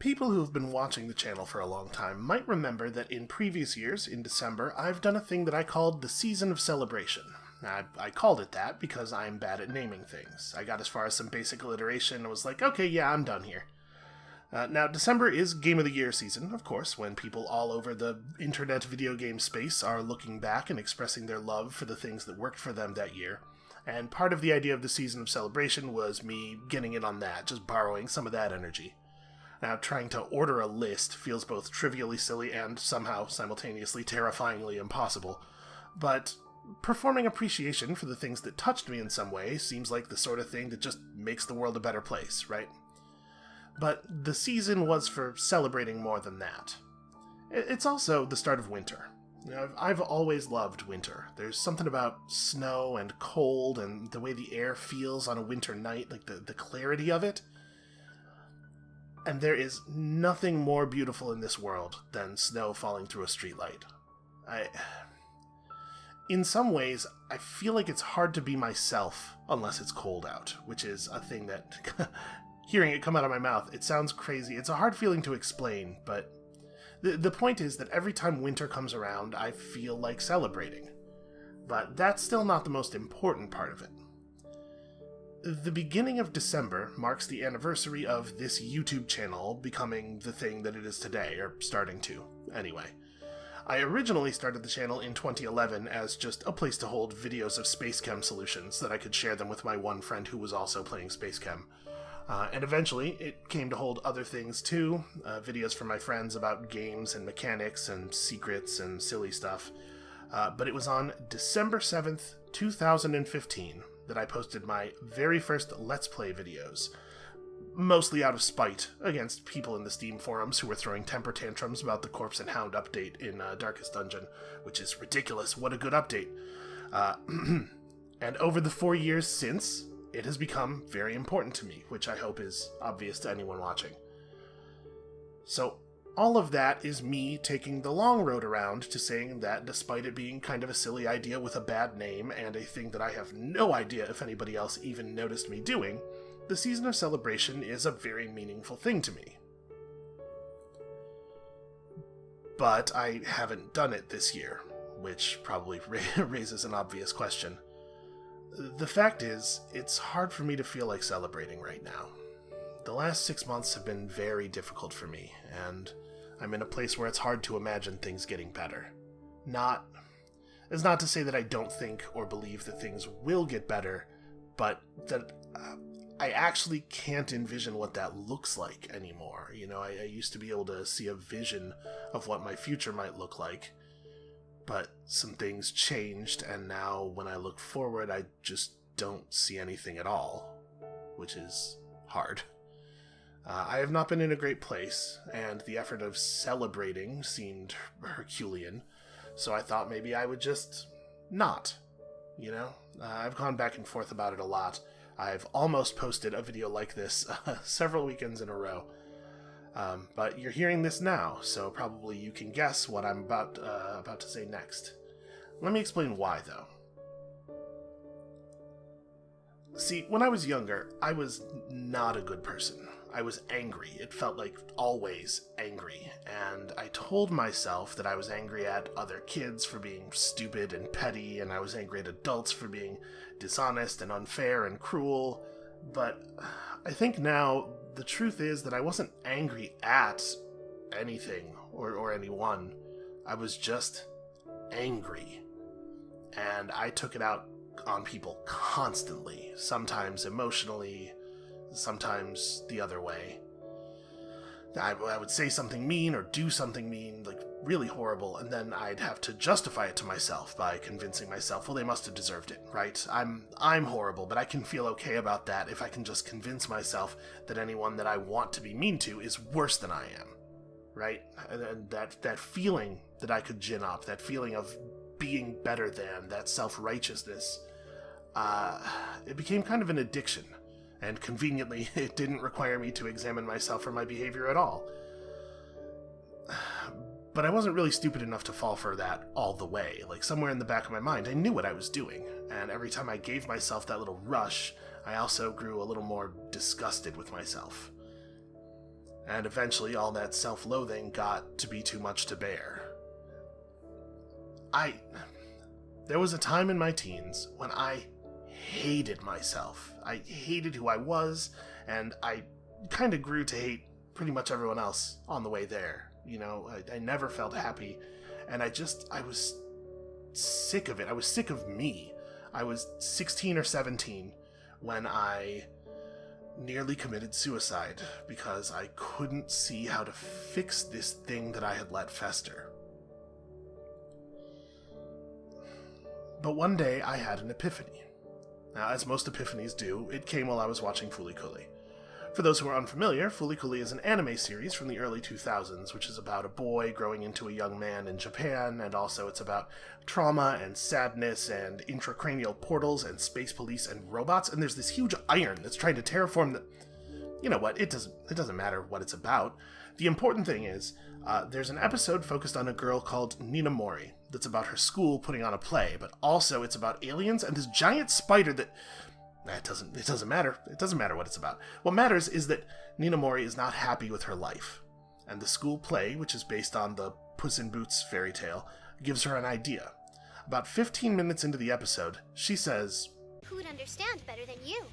People who have been watching the channel for a long time might remember that in previous years, in December, I've done a thing that I called the Season of Celebration. I called it that because I'm bad at naming things. I got as far as some basic alliteration and was like, okay, yeah, I'm done here. Now, December is Game of the Year season, of course, when people all over the internet video game space are looking back and expressing their love for the things that worked for them that year. And part of the idea of the Season of Celebration was me getting in on that, just borrowing some of that energy. Now, trying to order a list feels both trivially silly and somehow simultaneously terrifyingly impossible. But performing appreciation for the things that touched me in some way seems like the sort of thing that just makes the world a better place, right? But the season was for celebrating more than that. It's also the start of winter. I've always loved winter. There's something about snow and cold and the way the air feels on a winter night, like the clarity of it. And there is nothing more beautiful in this world than snow falling through a streetlight. In some ways, I feel like it's hard to be myself unless it's cold out, which is a thing that, hearing it come out of my mouth, it sounds crazy. It's a hard feeling to explain, but the point is that every time winter comes around, I feel like celebrating. But that's still not the most important part of it. The beginning of December marks the anniversary of this YouTube channel becoming the thing that it is today, or starting to, anyway. I originally started the channel in 2011 as just a place to hold videos of SpaceChem solutions that I could share them with my one friend who was also playing SpaceChem. And eventually, it came to hold other things too, videos from my friends about games and mechanics and secrets and silly stuff. But it was on December 7th, 2015, that I posted my very first Let's Play videos, mostly out of spite against people in the Steam forums who were throwing temper tantrums about the Corpse and Hound update in Darkest Dungeon, which is ridiculous. What a good update. And over the 4 years since, it has become very important to me, which I hope is obvious to anyone watching. So, all of that is me taking the long road around to saying that despite it being kind of a silly idea with a bad name and a thing that I have no idea if anybody else even noticed me doing, the Season of Celebration is a very meaningful thing to me. But I haven't done it this year, which probably raises an obvious question. The fact is, it's hard for me to feel like celebrating right now. The last 6 months have been very difficult for me, and I'm in a place where it's hard to imagine things getting better. It's not to say that I don't think or believe that things will get better, but that I actually can't envision what that looks like anymore. I used to be able to see a vision of what my future might look like, but some things changed, and now when I look forward, I just don't see anything at all, which is hard. I have not been in a great place, and the effort of celebrating seemed Herculean, so I thought maybe I would just not, I've gone back and forth about it a lot. I've almost posted a video like this several weekends in a row, but you're hearing this now, so probably you can guess what I'm about to say next. Let me explain why, though. See, when I was younger, I was not a good person. I was angry. It felt like always angry, and I told myself that I was angry at other kids for being stupid and petty, and I was angry at adults for being dishonest and unfair and cruel, but I think now the truth is that I wasn't angry at anything or anyone. I was just angry, and I took it out on people constantly, sometimes emotionally, sometimes the other way. I would say something mean or do something mean, like really horrible, and then I'd have to justify it to myself by convincing myself, well, they must have deserved it, right? I'm horrible, but I can feel okay about that if I can just convince myself that anyone that I want to be mean to is worse than I am, right? And that feeling that I could gin up, that feeling of being better than, that self-righteousness, it became kind of an addiction. And conveniently, it didn't require me to examine myself or my behavior at all. But I wasn't really stupid enough to fall for that all the way. Like, somewhere in the back of my mind, I knew what I was doing. And every time I gave myself that little rush, I also grew a little more disgusted with myself. and eventually all that self-loathing got to be too much to bear. There was a time in my teens when I hated myself. I hated who I was, and I kind of grew to hate pretty much everyone else on the way there. You know, I never felt happy, and I was sick of it. I was sick of me. I was 16 or 17 when I nearly committed suicide because I couldn't see how to fix this thing that I had let fester. But one day I had an epiphany. Now, as most epiphanies do, it came while I was watching Fooly Cooly. For those who are unfamiliar, Fooly Cooly is an anime series from the early 2000s, which is about a boy growing into a young man in Japan, and also it's about trauma and sadness and intracranial portals and space police and robots, and there's this huge iron that's trying to terraform the... You know what, it doesn't matter what it's about. The important thing is, there's an episode focused on a girl called Nina Mori that's about her school putting on a play, but also it's about aliens and this giant spider that... It doesn't matter. It doesn't matter what it's about. What matters is that Nina Mori is not happy with her life. And the school play, which is based on the Puss in Boots fairy tale, gives her an idea. About 15 minutes into the episode, she says, "Who would understand better than you?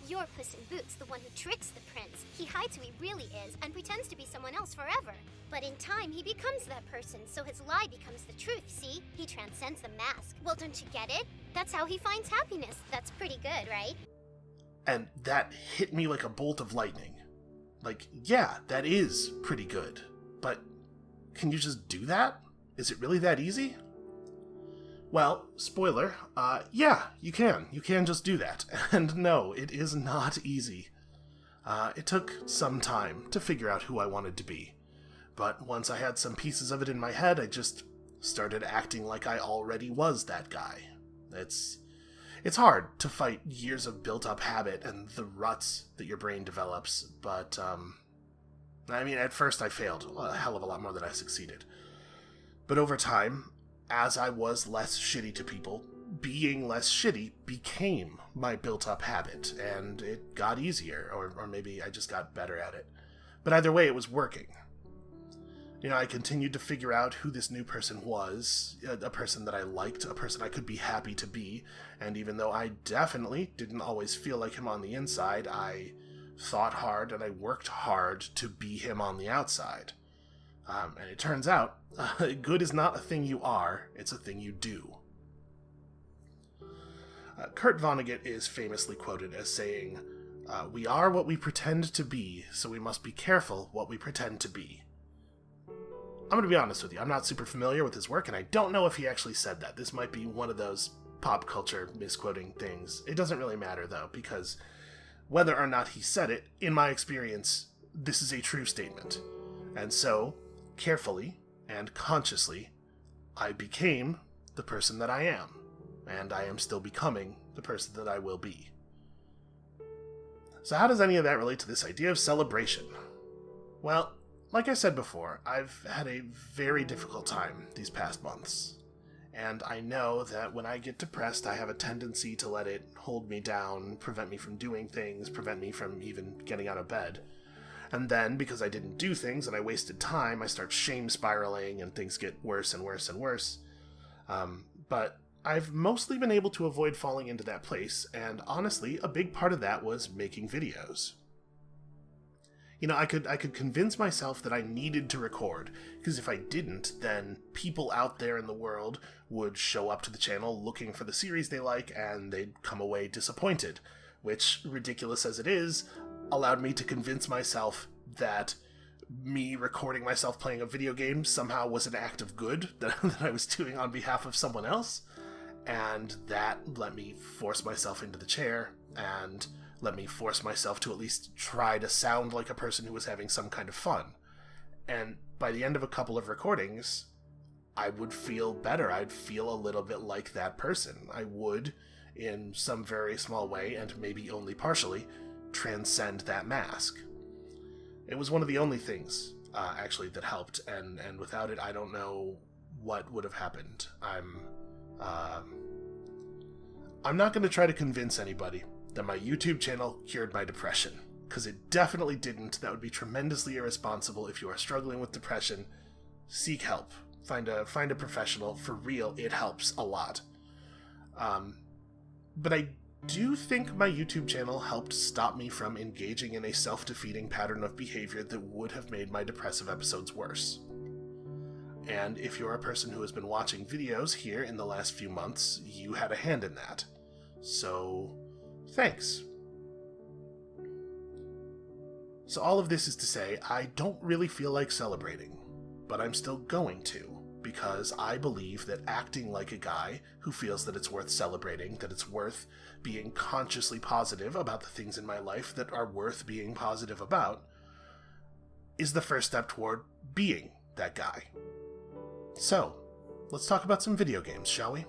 You're Puss in Boots, the one who tricks the prince. He hides who he really is and pretends to be someone else forever. But in time, he becomes that person, so his lie becomes the truth, see? He transcends the mask. Well, don't you get it? That's how he finds happiness. That's pretty good, right?" And that hit me like a bolt of lightning. Like, yeah, that is pretty good. But can you just do that? Is it really that easy? Well, spoiler, yeah, you can. You can just do that. And no, it is not easy. It took some time to figure out who I wanted to be. But once I had some pieces of it in my head, I just started acting like I already was that guy. It's hard to fight years of built-up habit and the ruts that your brain develops, but, I mean, at first I failed a hell of a lot more than I succeeded. But over time, as I was less shitty to people, being less shitty became my built-up habit, and it got easier, or maybe I just got better at it. But either way, it was working. You know, I continued to figure out who this new person was, a person that I liked, a person I could be happy to be, and even though I definitely didn't always feel like him on the inside, I thought hard and I worked hard to be him on the outside. And it turns out, good is not a thing you are, it's a thing you do. Kurt Vonnegut is famously quoted as saying, "We are what we pretend to be, so we must be careful what we pretend to be." I'm going to be honest with you, I'm not super familiar with his work, and I don't know if he actually said that. This might be one of those pop culture misquoting things. It doesn't really matter, though, because whether or not he said it, in my experience, this is a true statement. And so, carefully and consciously, I became the person that I am, and I am still becoming the person that I will be. So how does any of that relate to this idea of celebration? Well, like I said before, I've had a very difficult time these past months, and I know that when I get depressed, I have a tendency to let it hold me down, prevent me from doing things, prevent me from even getting out of bed. And then, because I didn't do things and I wasted time, I start shame spiraling and things get worse and worse and worse. But I've mostly been able to avoid falling into that place, and honestly, a big part of that was making videos. You know, I could convince myself that I needed to record, because if I didn't, then people out there in the world would show up to the channel looking for the series they like, and they'd come away disappointed, which, ridiculous as it is, allowed me to convince myself that me recording myself playing a video game somehow was an act of good that I was doing on behalf of someone else, and that let me force myself into the chair, and let me force myself to at least try to sound like a person who was having some kind of fun. And by the end of a couple of recordings, I would feel better. I'd feel a little bit like that person. I would, in some very small way, and maybe only partially, transcend that mask. It was one of the only things, actually, that helped, and without it, I don't know what would have happened. I'm not going to try to convince anybody that my YouTube channel cured my depression, because it definitely didn't. That would be tremendously irresponsible. If you are struggling with depression, seek help. Find a professional. For real, it helps a lot. But I do think my YouTube channel helped stop me from engaging in a self-defeating pattern of behavior that would have made my depressive episodes worse. And if you're a person who has been watching videos here in the last few months, you had a hand in that. So, thanks. So all of this is to say, I don't really feel like celebrating, but I'm still going to, because I believe that acting like a guy who feels that it's worth celebrating, that it's worth being consciously positive about the things in my life that are worth being positive about, is the first step toward being that guy. So, let's talk about some video games, shall we?